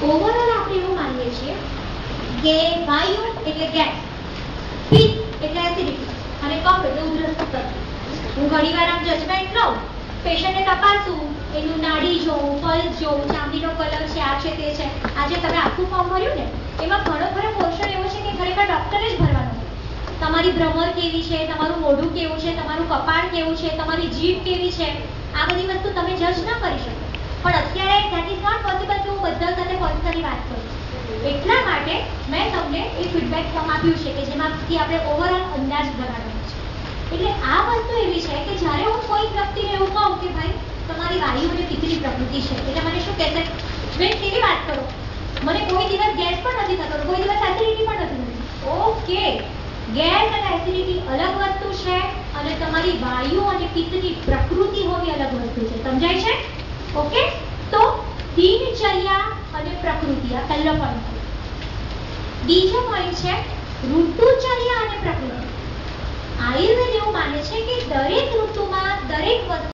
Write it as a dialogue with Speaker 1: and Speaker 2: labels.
Speaker 1: Overall આપણે એવું માનીએ છીએ કે વાયુ એટલે ગેસ, પિત્ત એટલે એસિડિટી અને કફ એટલે ઉધરસ તત્વ. હું ઘણીવાર આમ જજમેન્ટ લઉં, પેશન્ટને તપાસું, એનું નાડી જોઉં, પલ્સ જોઉં, ચામડીનો કલર છે, આ છે, તે છે. આજે તમે આખું ફોર્મ ભર્યું ને, એમાં ઘણો ખરો પોર્શન એવો છે કે ખરેખર ડૉક્ટરે જ ભરવાનો. તમારી ભ્રમર કેવી છે, તમારું મોઢું કેવું છે, તમારું કપાળ કેવું છે, તમારી જીભ કેવી છે, આ બધી વસ્તુ તમે જજ ન કરી શકો. પણ અત્યારે ધેટ ઇઝ નોટ પોસિબલ કે હું બધા સાથે પર્સનલી વાત કરું. એટલા માટે મેં તમને એ ફીડબેક ફોર્મ આપ્યું છે કે જેમાંથી આપણે ઓવરઓલ અંદાજ બનાવવાનો છે. એટલે આ વસ્તુ એવી છે કે જ્યારે હું કોઈ વ્યક્તિને એવું કહું કે ભાઈ તમારી વાયુ અને પિત્તની પ્રકૃતિ છે, એટલે મને શું કહેશે, બેન કેવી વાત કરો, મને કોઈ દિવસ ગેસ પણ નથી થતો, કોઈ દિવસ એસિડિટી પણ નથી થતી. ઓકે, ગેસ અને એસિડિટી અલગ વસ્તુ છે અને તમારી વાયુ અને પિત્તની પ્રકૃતિ હોવી અલગ વસ્તુ છે. સમજાય છે? ઓકે, તો દિનચર્યા અને પ્રકૃતિ આ પહેલો પોઈન્ટ. બીજો પોઈન્ટ છે ઋતુચર્યા અને પ્રકૃતિ. આયુર્વેદ એવું માને છે કે દરેક ઋતુમાં દરેક વસ્તુ